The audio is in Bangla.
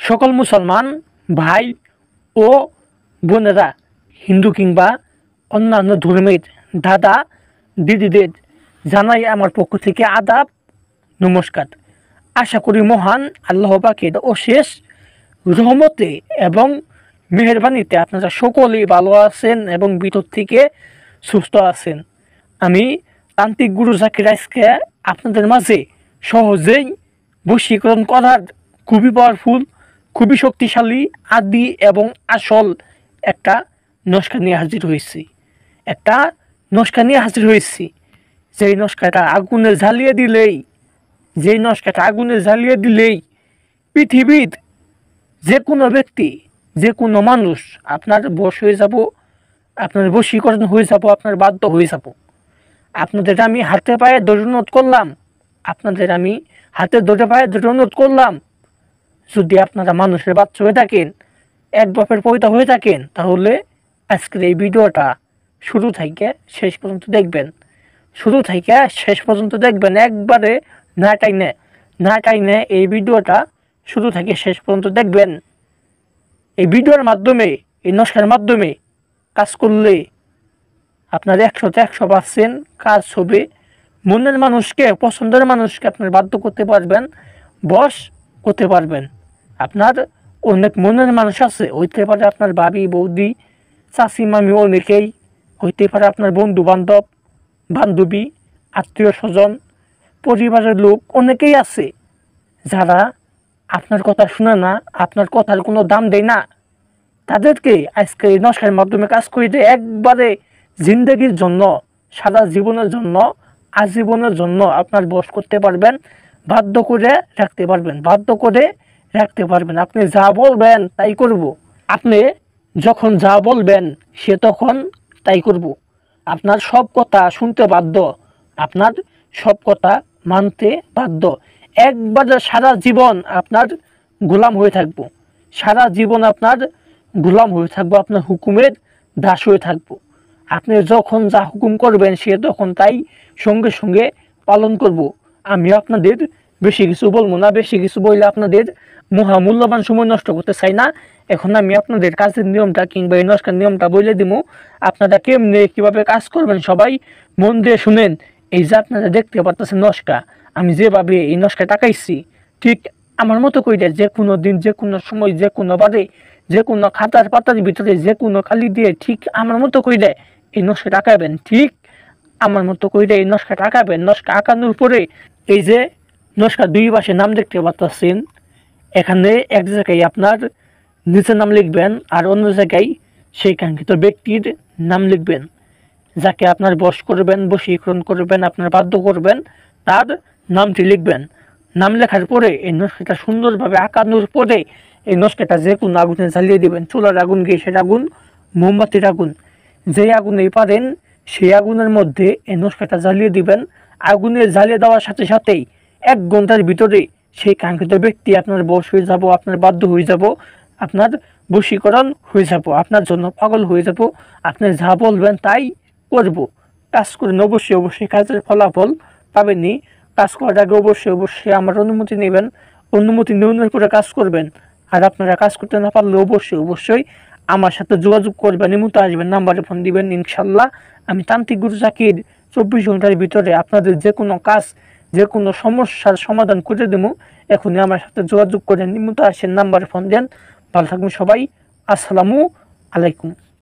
সকল মুসলমান ভাই ও বোনেরা, হিন্দু কিংবা অন্যান্য ধর্মের দাদা দিদিদের জানাই আমার পক্ষ থেকে আদাব, নমস্কার। আশা করি মহান আল্লাহ পাকের অশেষ রহমতে এবং মেহেরবানিতে আপনারা সকলেই ভালো আছেন এবং ভিতর থেকে সুস্থ আছেন। আমি তান্ত্রিক গুরু জাকির আজকে আপনাদের মাঝে সহজেই বশীকরণ করার খুবই পাওয়ারফুল, খুবই শক্তিশালী, আদি এবং আসল একটা নস্কা নিয়ে হাজির হয়েছি। যেই নস্কাটা আগুনে জ্বালিয়ে দিলেই পৃথিবীর যে কোনো ব্যক্তি, যে কোনো মানুষ আপনার বশ হয়ে যাব, আপনার বশীকরণ হয়ে যাব, আপনার বাধ্য হয়ে যাব। আপনাদের আমি হাতে পায়ে ধরে অনুরোধ করলাম, যদি আপনারা মানুষের বাচ্চা হয়ে থাকেন, এক বাপের পয়দা হয়ে থাকেন, তাহলে আজকের এই ভিডিওটা শুরু থেকে শেষ পর্যন্ত দেখবেন। একবারে না টাইনে এই ভিডিওটা শুরু থেকে শেষ পর্যন্ত দেখবেন। এই ভিডিওর মাধ্যমে, এই নস্কার মাধ্যমে কাজ করলে আপনার 100% কাজ হবে। মনের মানুষকে, পছন্দের মানুষকে আপনার বাধ্য করতে পারবেন, বশ করতে পারবেন। আপনার অনেক মনের মানুষ আছে, হইতে পারে আপনার ভাবি, বৌদি, চাচি, মামি, অনেকেই হইতে পারে আপনার বন্ধু বান্ধবী, আত্মীয় স্বজন, পরিবারের লোক অনেকেই আছে যারা আপনার কথা শুনে না, আপনার কথার কোনো দাম দেয় না। তাদেরকে আজকে এই নস্কার মাধ্যমে কাজ করে দিয়ে একবারে জিন্দগির জন্য, সারা জীবনের জন্য, আজীবনের জন্য আপনার বশ করতে পারবেন, বাধ্য করে রাখতে পারবেন। আপনি যা বলবেন তাই করব। আপনি যখন যা বলবেন সে তখন তাই করব। আপনার সব কথা শুনতে বাধ্য, আপনার সব কথা মানতে বাধ্য। একবারে সারা জীবন আপনার গোলাম হয়ে থাকবো, আপনার হুকুমের দাস হয়ে থাকবো। আপনি যখন যা হুকুম করবেন সে তখন তাই সঙ্গে সঙ্গে পালন করব। আমি আপনাদের বেশি কিছু বলবো না, বেশি কিছু বললে আপনাদের মহামূল্যবান সময় নষ্ট করতে চাই না। এখন আমি আপনাদের কাজের নিয়মটা কিংবা এই নস্কার নিয়মটা বলে দিব। আপনারা কীভাবে কাজ করবেন সবাই মন দিয়ে শুনেন। এই যে আপনারা দেখতে পাচ্ছেন নস্কা, আমি যেভাবে এই নস্কা টাকাইছি, ঠিক আমার মতো কইলে যে কোনো দিন, যে কোনো সময়, যে কোনো বারে, যে কোনো খাতার পাতার ভিতরে যে কোনো কালি দিয়ে ঠিক আমার মতো কইলে এই নস্কা টাকাবেন। ঠিক আমার মতো কইলে এই নস্কা টাকাবেন। নস্কা আঁকানোর পরে এই যে নস্কা দুই পাশে নাম দেখতে পাচ্ছেন, এখানে এক জায়গায় আপনার নিজের নাম লিখবেন আর অন্য জায়গায় সেই কাঙ্ক্ষিত ব্যক্তির নাম লিখবেন, যাকে আপনার বশ করবেন, বশীকরণ করবেন, আপনার বাধ্য করবেন, তার নামটি লিখবেন। নাম লেখার পরে এই নস্কাটা সুন্দরভাবে আঁকানোর পরে এই নস্কাটা যে কোনো আগুনে জ্বালিয়ে দেবেন। চুলার আগুন, গ্যাসের আগুন, মোমবাতির আগুন, যে আগুনেই পারেন সেই আগুনের মধ্যে এই নস্কাটা জ্বালিয়ে দিবেন। আগুনে জ্বালিয়ে দেওয়ার সাথে সাথেই 1 ঘন্টার ভিতরে সেই কাঙ্ক্ষিত ব্যক্তি আপনার বশ হয়ে যাব, আপনার বাধ্য হয়ে যাব, আপনার বশীকরণ হয়ে যাব, আপনার জন্য পাগল হয়ে যাব। আপনি যা বলবেন তাই করব। কাজ করেন, অবশ্যই কাজের ফলাফল পাবেননি। কাজ করার আগে অবশ্যই আমার অনুমতি নেবেন। অনুমতি নেওয়ার পরে কাজ করবেন। আর আপনারা কাজ করতে না পারলে অবশ্যই আমার সাথে যোগাযোগ করবেন, নিয়মিত আসবেন, নাম্বারে ফোন দিবেন। ইনশাল্লাহ আমি তান্ত্রিক গুরু জাকির 24 ঘন্টার ভিতরে আপনাদের যে কোনো কাজ, যে কোনো সমস্যার সমাধান করে দেবো। এখনই আমার সাথে যোগাযোগ করেন, নিয়মিত আসেন, নাম্বারে ফোন দেন। ভালো থাকবেন সবাই। আসসালামু আলাইকুম।